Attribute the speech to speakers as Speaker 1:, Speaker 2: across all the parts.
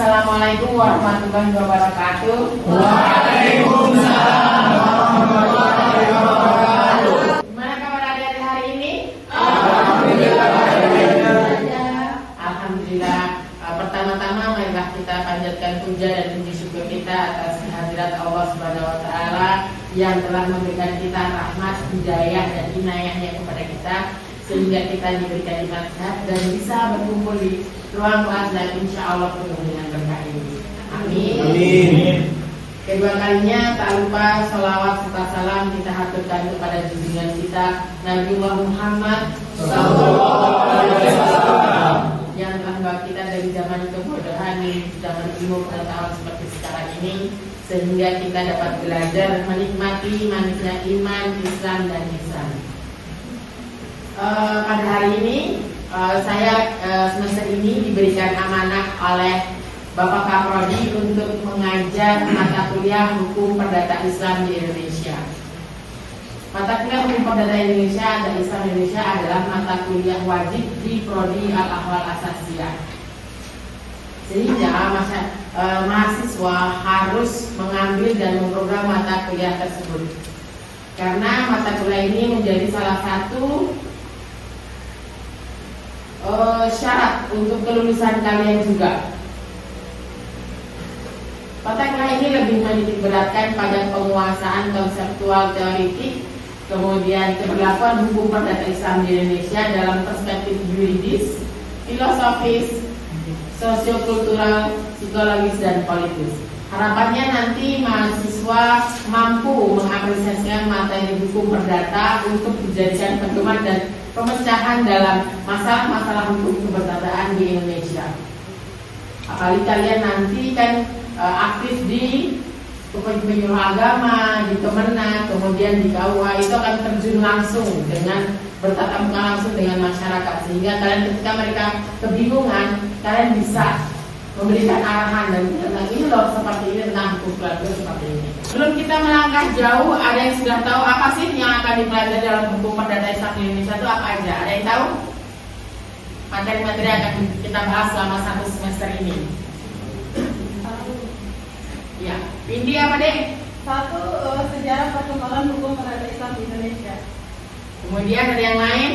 Speaker 1: Assalamualaikum warahmatullahi wabarakatuh.
Speaker 2: Waalaikumsalam warahmatullahi wabarakatuh.
Speaker 1: Gimana kabar adik-adik hari ini?
Speaker 2: Alhamdulillah.
Speaker 1: Alhamdulillah. Pertama-tama marilah kita panjatkan puja dan puji syukur kita atas kehadirat Allah Subhanahu wa taala yang telah memberikan kita rahmat, hidayah dan inayahnya kepada kita sehingga kita diberikan iman sehat dan bisa berkumpul di ruang kelas dan insya Allah penuh dengan berkah ini. Amin.
Speaker 2: Amin.
Speaker 1: Kedua kalinya tak lupa sholawat serta salam kita haturkan kepada junjungan kita Nabiullah Muhammad SAW yang telah membawa kita dari zaman kebodohan menuju zaman ilmu pengetahuan seperti sekarang ini sehingga kita dapat belajar menikmati manisnya iman, Islam dan ihsan. Pada hari ini saya semester ini diberikan amanah oleh Bapak Kaprodi untuk mengajar mata kuliah Hukum Perdata Islam di Indonesia. Mata kuliah Hukum Perdata Indonesia dan Islam Indonesia adalah mata kuliah wajib di Prodi Al-Ahwal Asasiyah. Sehingga mahasiswa harus mengambil dan memprogram mata kuliah tersebut. Karena mata kuliah ini menjadi salah satu syarat untuk kelulusan kalian juga. Mata kuliah ini lebih menitik beratkan pada penguasaan konseptual teoritik, kemudian keberlakuan hukum perdata Islam di Indonesia dalam perspektif yuridis, filosofis, sosiokultural, psikologis dan politis. Harapannya nanti mahasiswa mampu mengapresiasikan materi hukum perdata untuk dijadikan pedoman dan pemecahan dalam masalah-masalah hukum keperdataan di Indonesia. Apalagi kalian nanti kan aktif di penyuluh agama, di Kemenak, kemudian di KUA, itu akan terjun langsung dengan bertatap muka langsung dengan masyarakat, sehingga kalian ketika mereka kebingungan, kalian bisa memberikan arahan dan tentang ini loh seperti ini, tentang hukum keluarga seperti ini. Sebelum kita melangkah jauh, ada yang sudah tahu apa sih yang akan dipelajari dalam hukum perdata Islam di Indonesia itu apa aja? Ada yang tahu? Materi-materi akan kita bahas selama 1 semester ini. Ya, Windy apa deh?
Speaker 3: 1. Sejarah perkembangan hukum perdata Islam di Indonesia.
Speaker 1: Kemudian ada yang lain?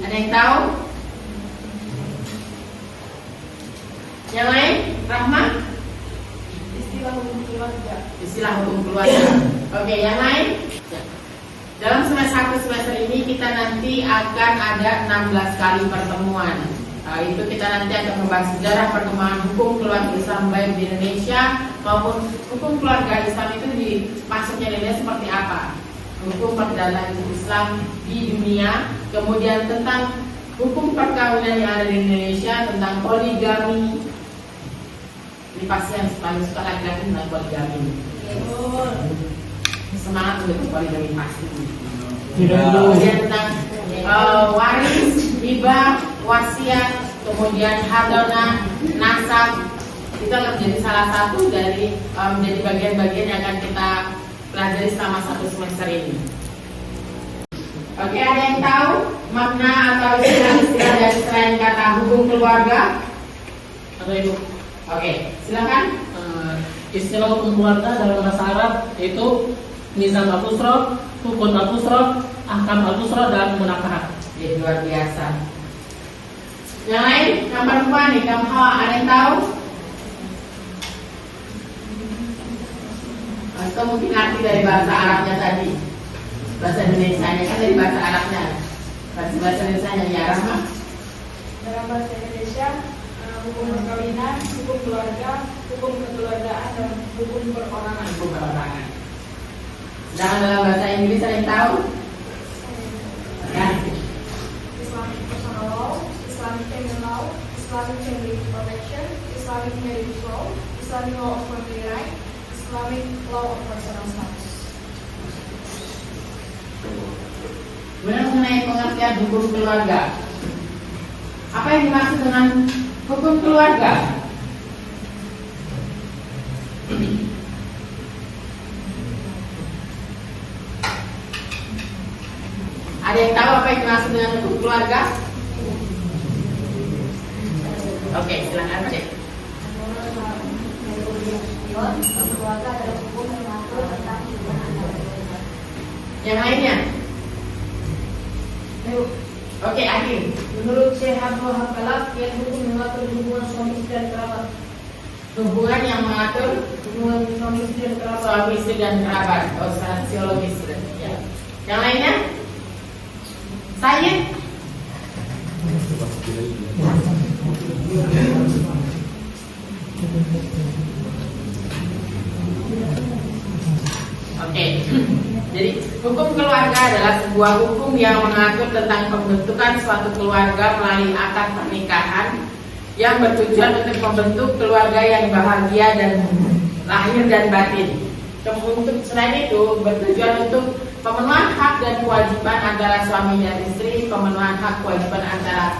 Speaker 1: Ada yang tahu? Yang lain? Rahma?
Speaker 3: Istilah hukum keluarga.
Speaker 1: Istilah hukum keluarga. Oke, yang lain? Dalam semester 1 semester ini kita nanti akan ada 16 kali pertemuan. Itu kita nanti akan membahas sejarah perkembangan hukum keluarga Islam baik di Indonesia maupun hukum keluarga Islam itu di masuknya Indonesia seperti apa, hukum perdata Islam di dunia, kemudian tentang hukum perkawinan yang ada di Indonesia, tentang poligami. Ini pasti yang paling suka laki-laki tentang poligami. Semangat untuk poligami pasti. Kemudian tentang waris, hibah, wasiat, kemudian hadonah, nasab, itu akan menjadi salah satu dari menjadi bagian-bagian yang akan kita pelajari selama 1 semester ini. Oke, ada yang tahu makna atau istilah-istilah dari selain kata hukum keluarga?
Speaker 4: Ada Ibu.
Speaker 1: Oke, silakan.
Speaker 4: Istilah hukum keluarga dalam bahasa Arab yaitu nizam al-usra, hukum al-usra, ahkam al-usra dan munakahat.
Speaker 1: Ya, luar biasa. Yang lain, yang perempuan nih, kamu ada yang tahu? Atau mungkin arti dari bahasa Arabnya tadi, bahasa Indonesianya kan dari bahasa Arabnya, bahasa Indonesianya ya Rahma.
Speaker 3: Dalam bahasa Indonesia, hukum perkawinan, hukum keluarga, hukum kekeluargaan, dan hukum perorangan.
Speaker 1: Hukum perorangan. Sedangkan dalam bahasa Inggris ada yang tahu? Ya.
Speaker 3: Islamic personal law, Islamic criminal law, Islamic family protection, Islamic marriage law, Islamic law of family right, Islamic law of personal status.
Speaker 1: Kemudian mengenai pengertian hukum keluarga, apa yang dimaksud dengan hukum keluarga? Ada yang tahu apa yang dimaksud dengan hukum keluarga? Oke, silakan cek.
Speaker 3: keluarga adalah hukum yang mengatur tentang hubungan antar keluarga.
Speaker 1: Yang lainnya? Oke, Akhil.
Speaker 5: Menurut Syekh Abdul Hakkalaf, yang hukum mengatur hubungan suami istri dan kerabat.
Speaker 1: Hubungan yang mengatur
Speaker 5: Hubungan suami istri dan kerabat.
Speaker 1: suami istri dan kerabat, secara sosiologis. Ya. Yang lainnya? Saya. Oke. Jadi hukum keluarga adalah sebuah hukum yang mengatur tentang pembentukan suatu keluarga melalui akad pernikahan yang bertujuan untuk membentuk keluarga yang bahagia dan lahir dan batin. Untuk selain itu bertujuan untuk pemenuhan hak dan kewajiban antara suami dan istri, pemenuhan hak kewajiban antara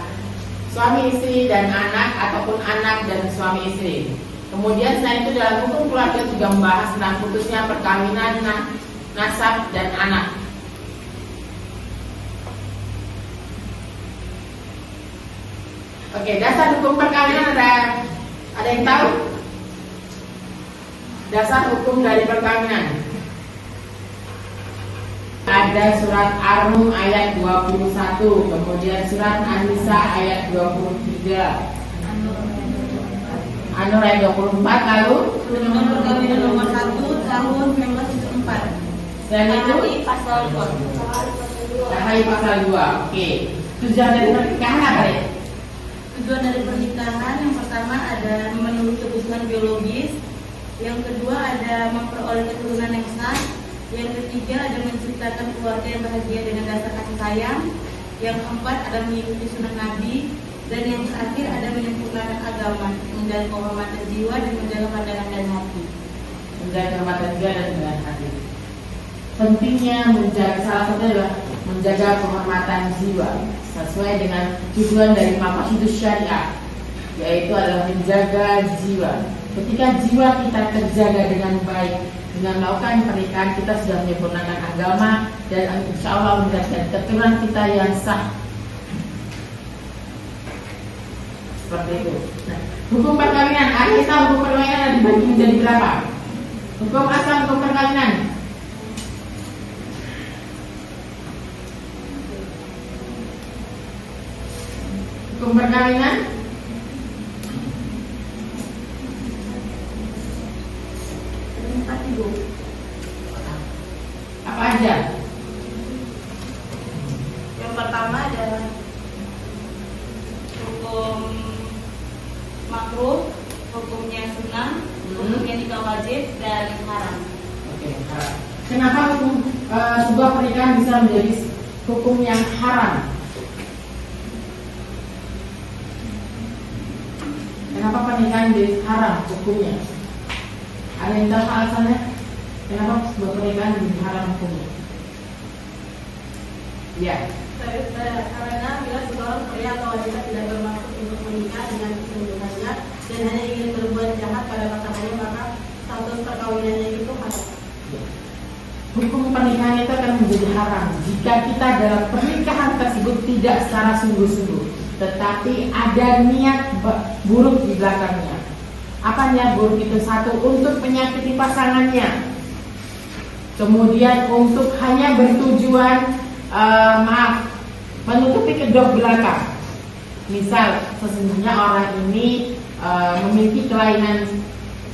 Speaker 1: suami istri dan anak ataupun anak dan suami istri. Kemudian selain itu dalam hukum keluarga juga membahas tentang putusnya perkawinan, nasab dan anak. Oke, dasar hukum perkawinan ada yang tahu? Dasar hukum dari perkawinan. Ada surat Ar-Rum ayat 21, kemudian surat An-Nisa ayat 23. An-Nur ayat 24, lalu
Speaker 5: Undang-Undang Perkawinan nomor 1 tahun 1944.
Speaker 1: dan itu
Speaker 3: Pasal 2.
Speaker 1: Tahai pasal 2. Oke. Tujuan dari pernikahan apa ya?
Speaker 5: Tujuan dari pernikahan yang pertama ada memenuhi kebutuhan biologis, yang kedua ada memperoleh keturunan yang sah, yang ketiga ada menciptakan keluarga yang bahagia dengan dasar kasih sayang, yang keempat ada mengikuti sunnah Nabi, dan yang terakhir ada menyempurnakan agama, menjaga kehormatan jiwa dan menjaga pandangan dan hati.
Speaker 1: Menjaga kehormatan jiwa dan pandangan hati. Pentingnya menjaga, salah satu adalah menjaga kehormatan jiwa sesuai dengan tujuan dari maqasid syariah, yaitu adalah menjaga jiwa. Ketika jiwa kita terjaga dengan baik dengan melakukan pernikahan, kita sudah menyempurnakan agama dan insya Allah mendapatkan keturunan kita yang sah. Seperti itu. Nah, hukum perkawinan, kita hukum perkawinan dibagi menjadi berapa? Hukum asal hukum perkawinan. Hukum perkawinan
Speaker 5: Empat ibu.
Speaker 1: apa aja?
Speaker 5: Yang pertama adalah hukum makruh, hukumnya sunnah, hukumnya nikah wajib dan haram.
Speaker 1: Oke. Kenapa hukum sebuah pernikahan bisa menjadi hukum yang haram? Kenapa pernikahan jadi haram hukumnya? Ada yang tahu alasannya? Kenapa sebuah pernikahan jadi haram hukumnya? Ya.
Speaker 5: Karena bila seorang pria atau wanita tidak bermaksud untuk menikah dengan kesungguhannya dan hanya ingin berbuat jahat pada pasangannya, maka status perkawinannya itu haram.
Speaker 1: Hukum pernikahan itu akan menjadi haram jika kita dalam pernikahan tersebut tidak secara sungguh-sungguh, tetapi ada niat buruk di belakangnya. Apa niat buruk itu? Satu, untuk menyakiti pasangannya. Kemudian untuk hanya bertujuan menutupi kedok belakang. Misal sesungguhnya orang ini memiliki kelainan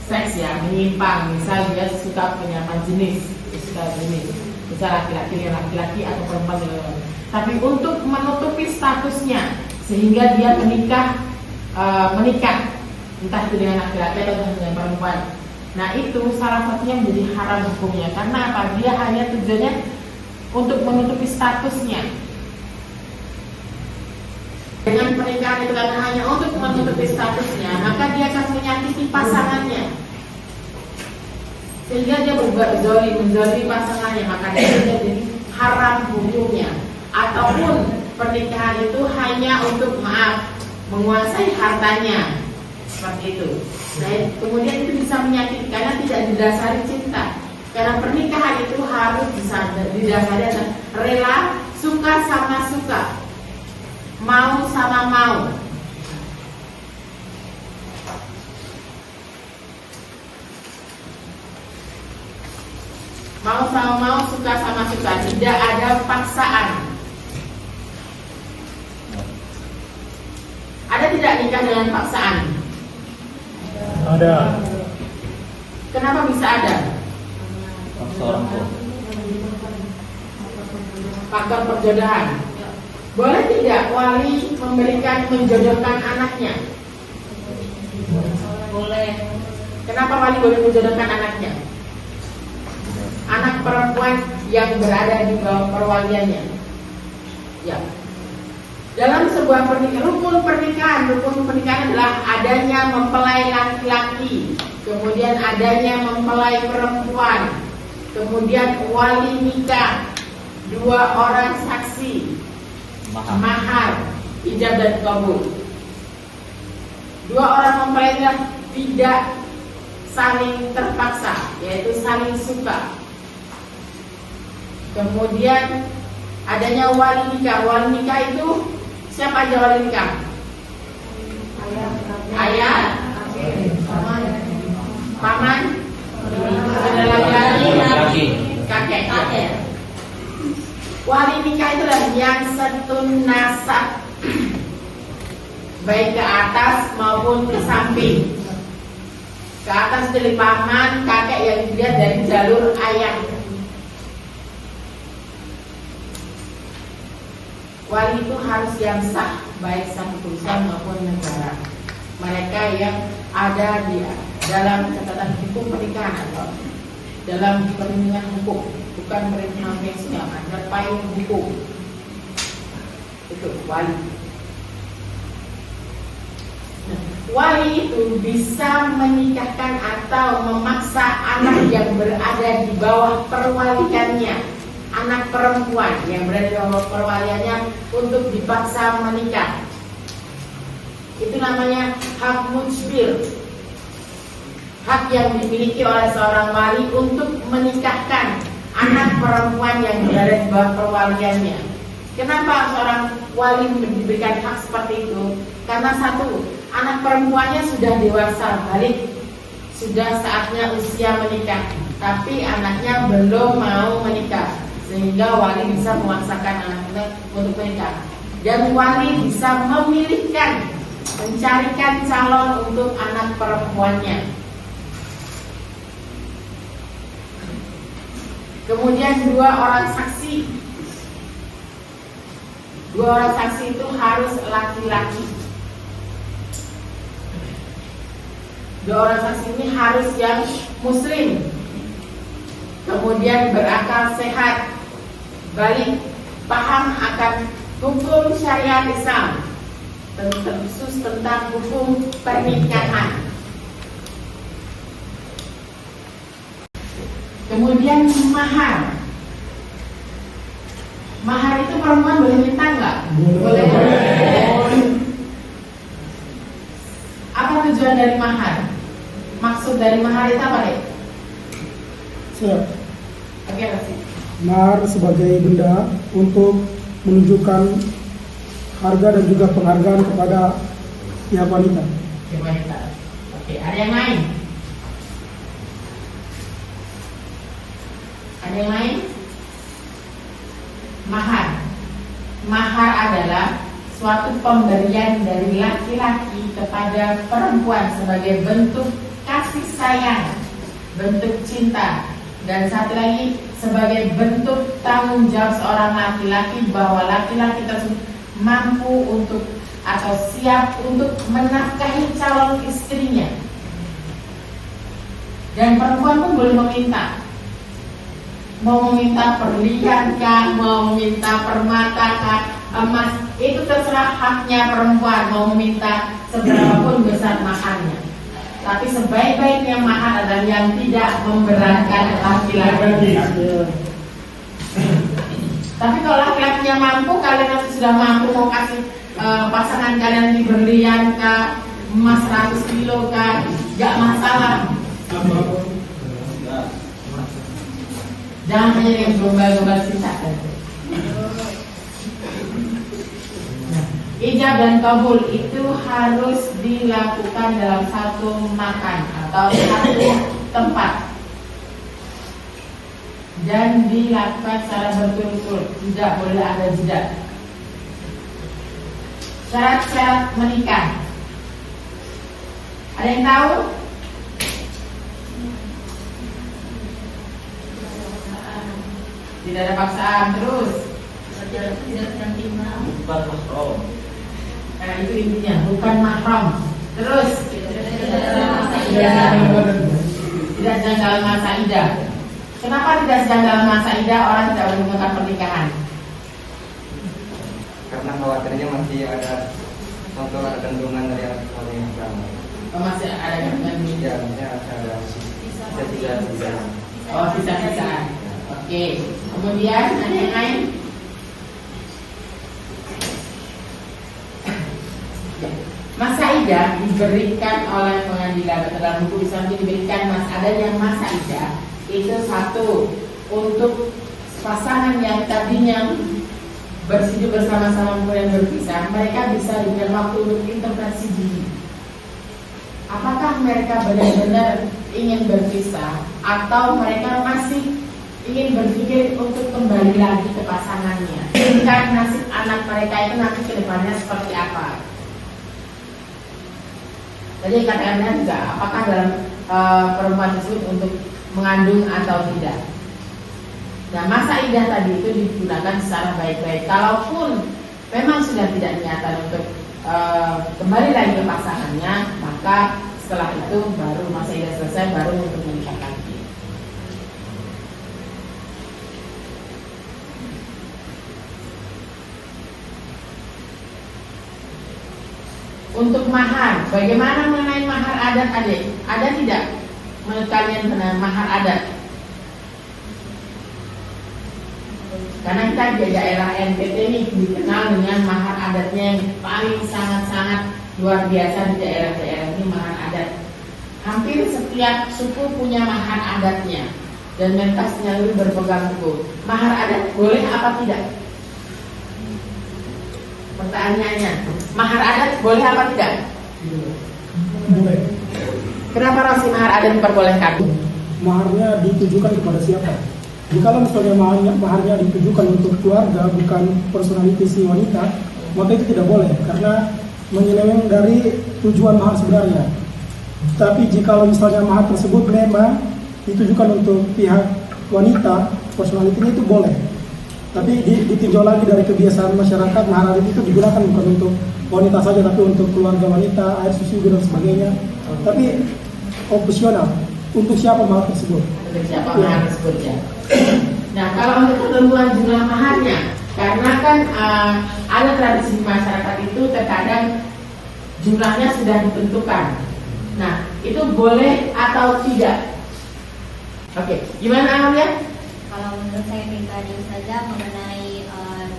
Speaker 1: seks ya, menyimpang. Misal dia suka penyamaran jenis, misal laki-laki dengan laki-laki atau perempuan dengan perempuan. Tapi untuk menutupi statusnya sehingga dia menikah entah itu dengan laki-laki atau dengan perempuan. Nah itu salah satunya menjadi haram hukumnya. Karena apa? Dia hanya tujuannya untuk menutupi statusnya. Dengan pernikahan itu karena hanya untuk menutupi statusnya, maka dia akan menyakiti pasangannya, sehingga dia berbuat menzalimi pasangannya, maka dia jadi haram hukumnya. Ataupun pernikahan itu hanya untuk menguasai hartanya, seperti itu. Nah, kemudian itu bisa menyakiti karena tidak didasari cinta. Karena pernikahan itu harus didasari atas rela, suka sama suka, mau sama mau. Mau sama mau, suka sama suka, tidak ada paksaan. Ada tidak nikah dengan paksaan?
Speaker 2: Ada.
Speaker 1: Kenapa bisa ada?
Speaker 2: Paksa orang tua.
Speaker 1: Faktor perjodohan. Boleh tidak wali menjodohkan anaknya?
Speaker 5: Boleh.
Speaker 1: Kenapa wali boleh menjodohkan anaknya? Anak perempuan yang berada di bawah perwaliannya. Ya. Dalam sebuah rukun pernikahan adalah adanya mempelai laki-laki, kemudian adanya mempelai perempuan, kemudian wali nikah, 2 orang saksi, mahar, ijab dan kabul. 2 orang mempelai tidak saling terpaksa, yaitu saling suka. Kemudian adanya wali nikah. Wali nikah itu siapa aja wali nikah? Ayah, paman, saudara laki-laki, kakek. Wali nikah itulah yang setun nasab, baik ke atas maupun ke samping. Ke atas dari paman, kakek yang dilihat dari jalur ayah. Wali itu harus yang sah, baik sang perusahaan maupun negara. Mereka yang ada di dalam catatan hukum pernikahan atau dalam perlindungan hukum, bukan perlindungan seksual, ada payung hukum. Itu wali. Wali itu bisa menikahkan atau memaksa anak yang berada di bawah perwaliannya, anak perempuan yang berada di bawah perwaliannya untuk dipaksa menikah. Itu namanya hak mujbil, hak yang dimiliki oleh seorang wali untuk menikahkan anak perempuan yang berada di bawah perwaliannya. Kenapa seorang wali diberikan hak seperti itu? Karena satu, anak perempuannya sudah dewasa balik, sudah saatnya usia menikah, tapi anaknya belum mau menikah, sehingga wali bisa memaksakan anaknya untuk menikah. Dan wali bisa memilihkan, mencarikan calon untuk anak perempuannya. Kemudian 2 orang saksi. 2 orang saksi itu harus laki-laki. 2 orang saksi ini harus yang muslim, kemudian berakal sehat, balik, paham akan hukum syariat Islam, terkhusus tentang hukum pernikahan. Kemudian mahar. Mahar itu perempuan boleh minta nggak? Boleh. Apa tujuan dari mahar? Maksud dari mahar itu apa, Dek?
Speaker 6: Siap.
Speaker 1: Oke, Rasi.
Speaker 6: Mahar sebagai benda untuk menunjukkan harga dan juga penghargaan kepada pihak wanita.
Speaker 1: Wanita. Oke, ada yang lain? Ada yang lain? Mahar. Mahar adalah suatu pemberian dari laki-laki kepada perempuan sebagai bentuk kasih sayang, bentuk cinta, dan satu lagi sebagai bentuk tanggung jawab seorang laki-laki bahwa laki-laki tersebut mampu untuk atau siap untuk menafkahi calon istrinya. Dan perempuan pun boleh meminta, mau meminta perlian kah, mau meminta permata kah, emas, itu terserah haknya perempuan mau meminta seberapapun besar maharnya. Tapi sebaik-baiknya mahar adalah yang tidak memberatkan laki-laki. Tapi kalau laki-lakinya mampu, kalian nanti sudah mampu mau kasih pasangan kalian di berlian kah, emas 100 kilo kah, gak masalah. Jangan hanya yang gombal-gombal cinta. Ijab dan kabul itu harus dilakukan dalam satu makan atau satu tempat. dan dilakukan secara berturut-turut, tidak boleh ada jeda. Syarat-syarat menikah, ada yang tahu? Tidak ada paksaan. Terus
Speaker 2: Bukan mahram.
Speaker 1: nah, itu intinya, bukan mahram. Terus tidak sedang dalam masa idah. Kenapa tidak sedang dalam masa idah orang tidak melakukan pernikahan?
Speaker 7: Karena khawatirnya masih ada contoh ada kandungan dari anak yang pertama.
Speaker 1: Oh, masih ada kandungan ini.
Speaker 7: Ya, maksudnya ada sisa-sisa.
Speaker 1: Oh, sisa-sisaan. Oke. Kemudian ada yang lain? Masa idah diberikan oleh pengadilan atau dalam hukum Islam diberikan masa idah itu satu untuk pasangan yang tadinya berhidup bersama-sama kemudian berpisah, mereka bisa diberikan waktu untuk intervensi diri. Apakah mereka benar-benar ingin berpisah atau mereka masih ingin berpikir untuk kembali lagi ke pasangannya? Kan nasib anak mereka itu nanti ke depannya seperti apa? Jadi katakannya juga apakah dalam perempuan tersebut untuk mengandung atau tidak. Nah, masa idah tadi itu digunakan secara baik-baik. Kalaupun memang sudah tidak niatan untuk kembali lagi ke pasangannya, maka setelah itu baru masa idah selesai, baru untuk menikah lagi. Untuk mahar, bagaimana mengenai mahar adat adik? Ada tidak menurut kalian mengenai mahar adat? Karena kita di daerah NTT ini dikenal dengan mahar adatnya yang paling sangat-sangat luar biasa di daerah-daerah ini mahar adat. Hampir setiap suku punya mahar adatnya dan mereka selalu berpegang teguh. Mahar adat boleh apa tidak? Pertanyaannya, mahar adat boleh apa tidak?
Speaker 6: Boleh.
Speaker 1: Kenapa Rosi mahar adat diperbolehkan?
Speaker 6: Maharnya ditujukan kepada siapa? Jika misalnya maharnya ditujukan untuk keluarga, bukan personality si wanita, maka itu tidak boleh karena menyeleweng dari tujuan mahar sebenarnya. Tapi jika misalnya mahar tersebut memang ditujukan untuk pihak wanita, personality itu boleh. Tapi ditinjau lagi dari kebiasaan masyarakat, mahar adat itu digunakan bukan untuk wanita saja, tapi untuk keluarga wanita, air susu dan sebagainya. Tapi opsional untuk siapa mahar tersebut?
Speaker 1: Untuk siapa mahar tersebut ya? Nah, kalau untuk ketentuan jumlah maharnya, karena kan ada tradisi di masyarakat itu terkadang jumlahnya sudah ditentukan. Nah, itu boleh atau tidak? Oke, gimana Amalia?
Speaker 8: Kalau menurut saya pribadi saja mengenai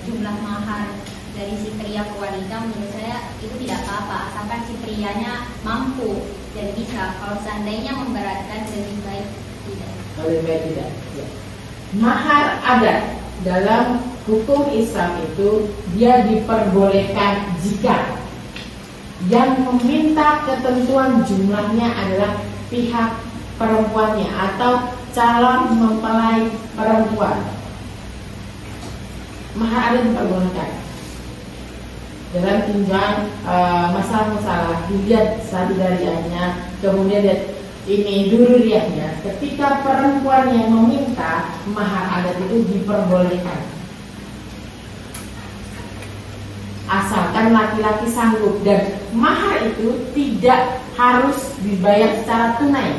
Speaker 8: jumlah mahar dari si pria ke wanita, menurut saya itu tidak apa-apa asalkan si prianya mampu dan bisa. Kalau seandainya memberatkan, lebih baik tidak.
Speaker 1: Lebih baik tidak. Ya. Mahar adat dalam hukum Islam itu dia diperbolehkan jika yang meminta ketentuan jumlahnya adalah pihak perempuannya atau calon mempelai perempuan. Mahar adat diperbolehkan dalam tinjauan masalah-masalah, dilihat sadariahnya, kemudian lihat ini dulu lihatnya. Ketika perempuan yang meminta, mahar adat itu diperbolehkan asalkan laki-laki sanggup, dan mahar itu tidak harus dibayar secara tunai.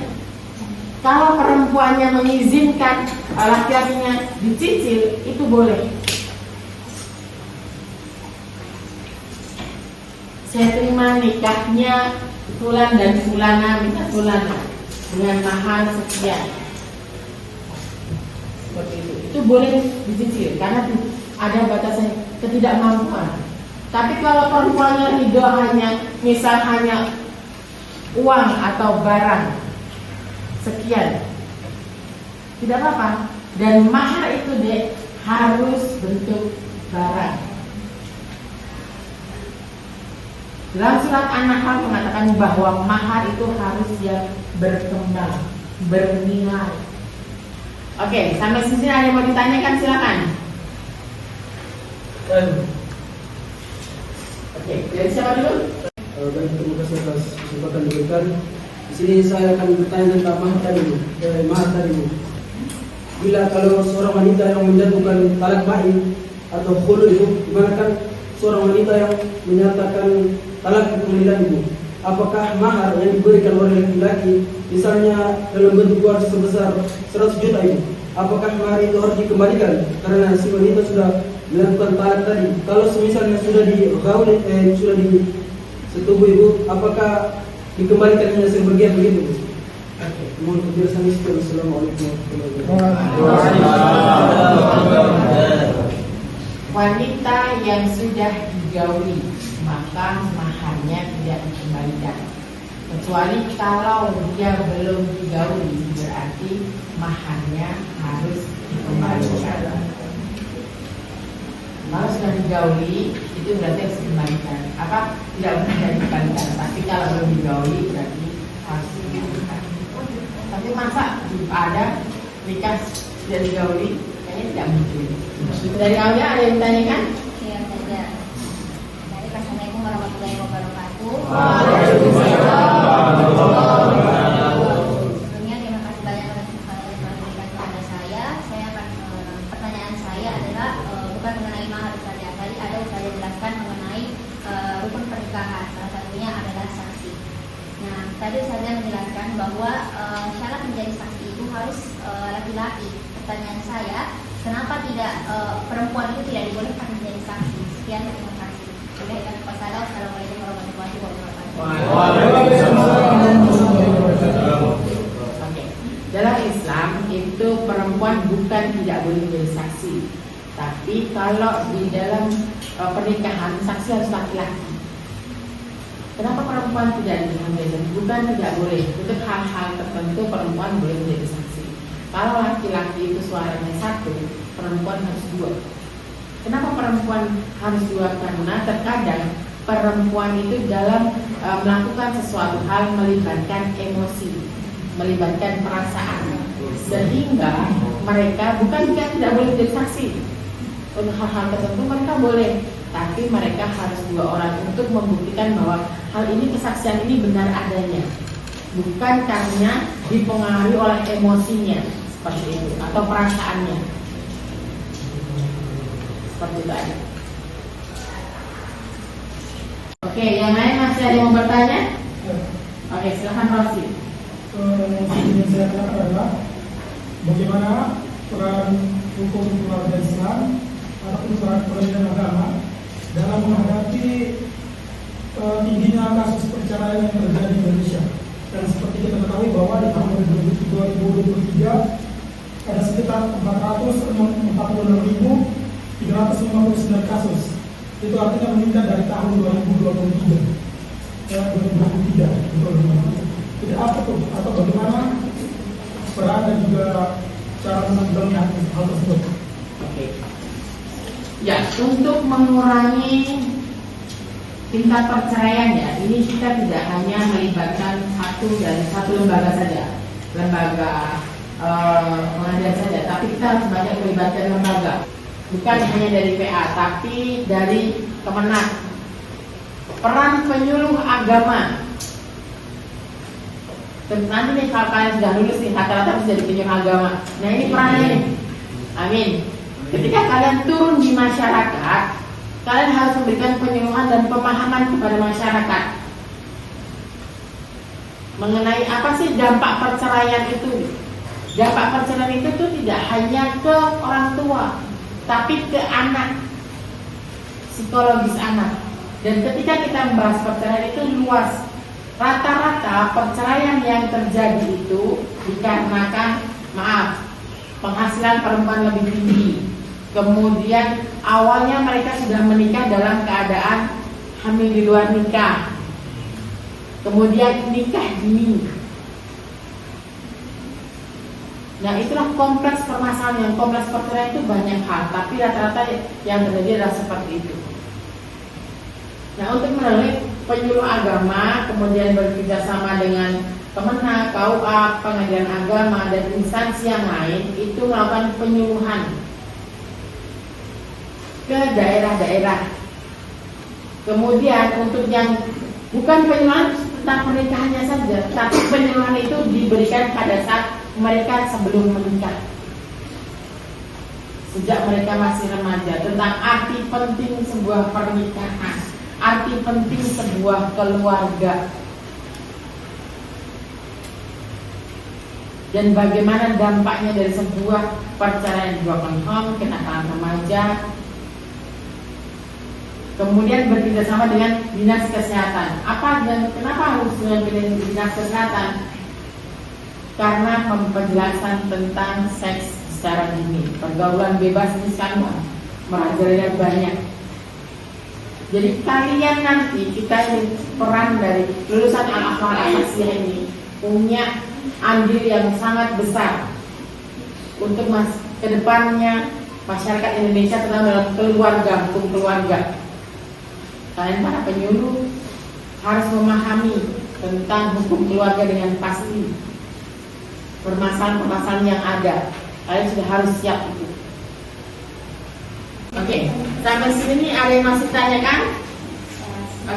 Speaker 1: Kalau perempuannya mengizinkan laki-lakinya dicicil, itu boleh. Saya terima nikahnya fulan dan fulana, minta fulana dengan mahar sekian. Seperti itu. Itu boleh dicicil karena ada batasan ketidakmampuan. Tapi kalau perempuannya ridho hanya misal hanya uang atau barang sekian, tidak apa-apa. Dan mahar itu deh harus bentuk barang. Dalam surat An-Nahl mengatakan bahwa mahar itu harus yang berkembang, bernilai. Oke, sampai sini ada yang mau ditanyakan, silakan. Oke, dari siapa dulu?
Speaker 9: Baik, terima kasih atas kesempatan diberikan. Di sini saya akan bertanya tentang mahar tadi, Bu. Mahar tadi, Bu. Bila kalau seorang wanita yang menjatuhkan talak baik atau khulu itu, gimana kan seorang wanita yang menyatakan talak pengadilan itu, apakah mahar yang diberikan oleh laki-laki, misalnya dalam bentuk uang sebesar 100 juta itu, apakah mahar itu harus dikembalikan karena si wanita sudah melakukan talak tadi? Kalau misalnya sudah sudah disetujui Ibu, apakah dikembalikan hanya sebagian begitu, Bu? Mohon penjelasan itu. Assalamualaikum warahmatullahi wabarakatuh.
Speaker 1: Wanita yang sudah digauli maka maharnya tidak dikembalikan, kecuali kalau dia belum digauli, berarti maharnya harus dikembalikan. Kalau sudah digauli itu berarti harus dikembalikan. Apa? Tidak bisa dikembalikan. Tapi kalau belum digauli berarti harus dikembalikan. Tapi masa ada nikah tidak digauli? Kayaknya tidak mungkin. Dari Aulia ada yang ditanyakan?
Speaker 8: Iya saja. Dari Assalamualaikum warahmatullahi wabarakatuh. Sebelumnya terima kasih banyak atas kesempatan yang telah diberikan kepada saya. Saya akan pertanyaan saya adalah bukan mengenai mahar saja. Tadi ada saya jelaskan mengenai rukun pernikahan. Salah satunya adalah saksi. Nah, tadi saya menjelaskan bahwa syarat menjadi saksi itu harus laki-laki. Pertanyaan saya, kenapa tidak perempuan itu tidak dibolehkan menjadi saksi? Sekian, terima kasih. Assalamualaikum warahmatullahi wabarakatuh.
Speaker 1: Oke. Dalam Islam itu perempuan bukan tidak boleh menjadi saksi, tapi kalau di dalam pernikahan saksi harus laki-laki. Kenapa perempuan tidak menjadi? Bukan tidak boleh. Untuk hal-hal tertentu perempuan boleh menjadi saksi. Kalau laki-laki itu suaranya satu, perempuan harus dua. Kenapa perempuan harus dua? Karena terkadang perempuan itu dalam melakukan sesuatu hal melibatkan emosi, melibatkan perasaan, sehingga mereka bukan tidak boleh jadi saksi. Untuk hal-hal tertentu mereka boleh, tapi mereka harus dua orang untuk membuktikan bahwa hal ini, kesaksian ini benar adanya, bukan karena dipengaruhi oleh emosinya seperti itu atau perasaannya. Seperti itu aja. Oke, yang lain masih ada yang mau bertanya? Oke, silakan Rosi.
Speaker 6: Yang saya katakan adalah bagaimana peran hukum keluarga Islam ataupun peran peradilan agama dalam menghadapi tingginya kasus perceraian yang terjadi di Indonesia. Dan seperti kita ketahui bahwa di tahun 2023 ada sekitar 446.359 kasus. Itu artinya meningkat dari tahun 2023. Jadi apa tuh? Atau bagaimana peran dan juga cara menanggapi hal tersebut?
Speaker 1: Oke. Ya, untuk mengurangi tingkat perceraian ya, ini kita tidak hanya melibatkan satu lembaga saja, lembaga pengadilan saja, tapi kita harus banyak melibatkan lembaga, bukan hanya dari PA, tapi dari Kemenak. Peran penyuluh agama. Nanti nih kalau kalian sudah lulus nih, rata-rata harus jadi penyuluh agama. Nah ini perannya nih. Amin. Ketika kalian turun di masyarakat, kalian harus memberikan penyuluhan dan pemahaman kepada masyarakat mengenai apa sih dampak perceraian itu. Dampak perceraian itu tuh tidak hanya ke orang tua, tapi ke anak, psikologis anak. Dan ketika kita membahas perceraian itu luas. Rata-rata perceraian yang terjadi itu dikarenakan penghasilan perempuan lebih tinggi. Kemudian awalnya mereka sudah menikah dalam keadaan hamil di luar nikah. Kemudian nikah dini. Nah itulah kompleks permasalahan. Yang kompleks perceraian itu banyak hal, tapi rata-rata yang terjadi adalah seperti itu. Nah untuk melalui penyuluh agama, kemudian bekerja sama dengan Kemenang, KUA, Pengadilan Agama, dan instansi yang lain itu melakukan penyuluhan ke daerah-daerah. Kemudian untuk yang bukan penyuluhan tentang pernikahannya saja, tapi penyuluhan itu diberikan pada saat mereka sebelum menikah, sejak mereka masih remaja, tentang arti penting sebuah pernikahan, arti penting sebuah keluarga, dan bagaimana dampaknya dari sebuah perceraian broken home, kenakalan remaja. Kemudian bekerja sama dengan dinas kesehatan. Apa dan kenapa harus dengan dinas kesehatan? Karena penjelasan tentang seks secara dini, pergaulan bebas ini sekarang merajalela banyak. Jadi kalian nanti, kita ini peran dari lulusan Al-Akhlaq Al-Asiyah ini punya andil yang sangat besar untuk kedepannya masyarakat Indonesia, terutama dalam keluarga, hukum keluarga. Kalian para penyuluh harus memahami tentang hukum keluarga dengan pasti, permasalahan-permasalahan yang ada. Kalian sudah harus siap itu. Oke, sampai sini ada yang masih tanyakan?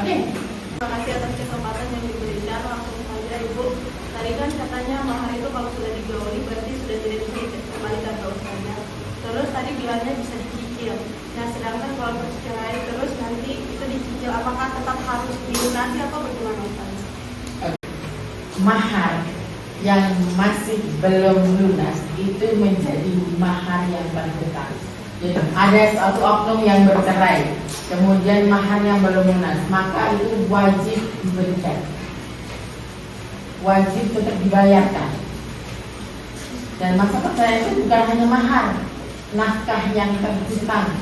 Speaker 1: Oke.
Speaker 3: Terima kasih atas kesempatan yang diberikan. Langsung saja Ibu. Tadi kan katanya mahar itu kalau sudah digauli berarti sudah tidak bisa dikembalikan ke usahanya. Terus tadi bilangnya bisa dicicil. Nah, sedangkan kalau bercerai terus nanti itu dicicil, apakah tetap harus dilunasi atau bagaimana Ustaz?
Speaker 1: Mahar yang masih belum lunas itu menjadi mahar yang berhutang. Jadi ada suatu oknum yang bercerai, kemudian mahar yang belum lunas, maka itu wajib diberikan, wajib tetap dibayarkan. Dan masa perceraian itu bukan hanya mahar, nafkah yang terhutang,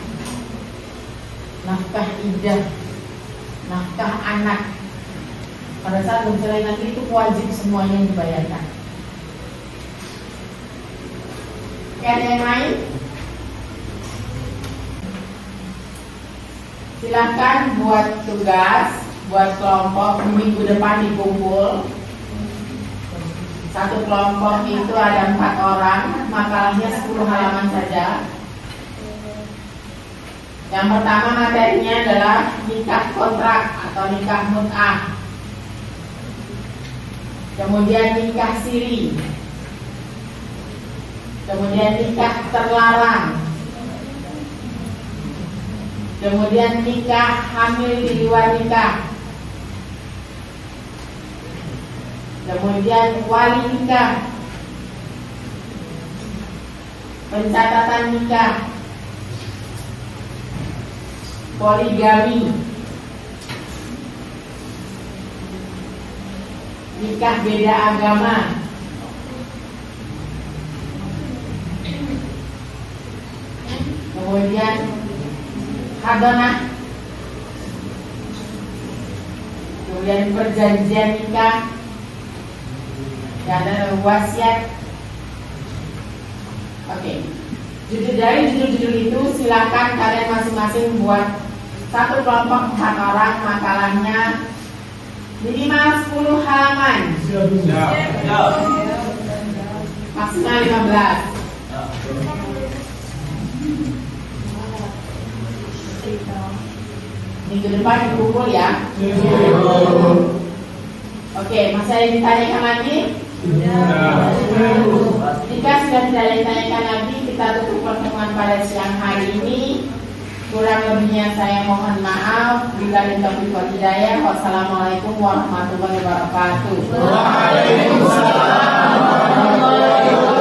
Speaker 1: nafkah iddah, nafkah anak. Pada saat bercerai nanti itu wajib semuanya dibayarkan. Ada yang lain? Silakan buat tugas, buat kelompok minggu depan dikumpul. Satu kelompok itu ada 4 orang, makalahnya 10 halaman saja. Yang pertama materinya adalah nikah kontrak atau nikah mut'ah. Kemudian nikah siri. Kemudian nikah terlarang. Kemudian nikah hamil di luar nikah. Kemudian wali nikah, pencatatan nikah, poligami, nikah beda agama, kemudian hadanah, kemudian perjanjian nikah, dan ada wasiat. Oke. Dari judul-judul itu silakan kalian masing-masing buat satu kelompok 4 orang, makalahnya minimal 10 halaman. Maksimal 15. Minggu depan dikumpul ya. Oke, masih ada yang ditanyakan lagi? Jika sudah tidak ada yang ditanyakan lagi, kita tutup pertemuan pada siang hari ini. Kurang lebihnya saya mohon maaf. Billahi taufiq wal hidayah. Wassalamualaikum warahmatullahi wabarakatuh. Waalaikumsalam.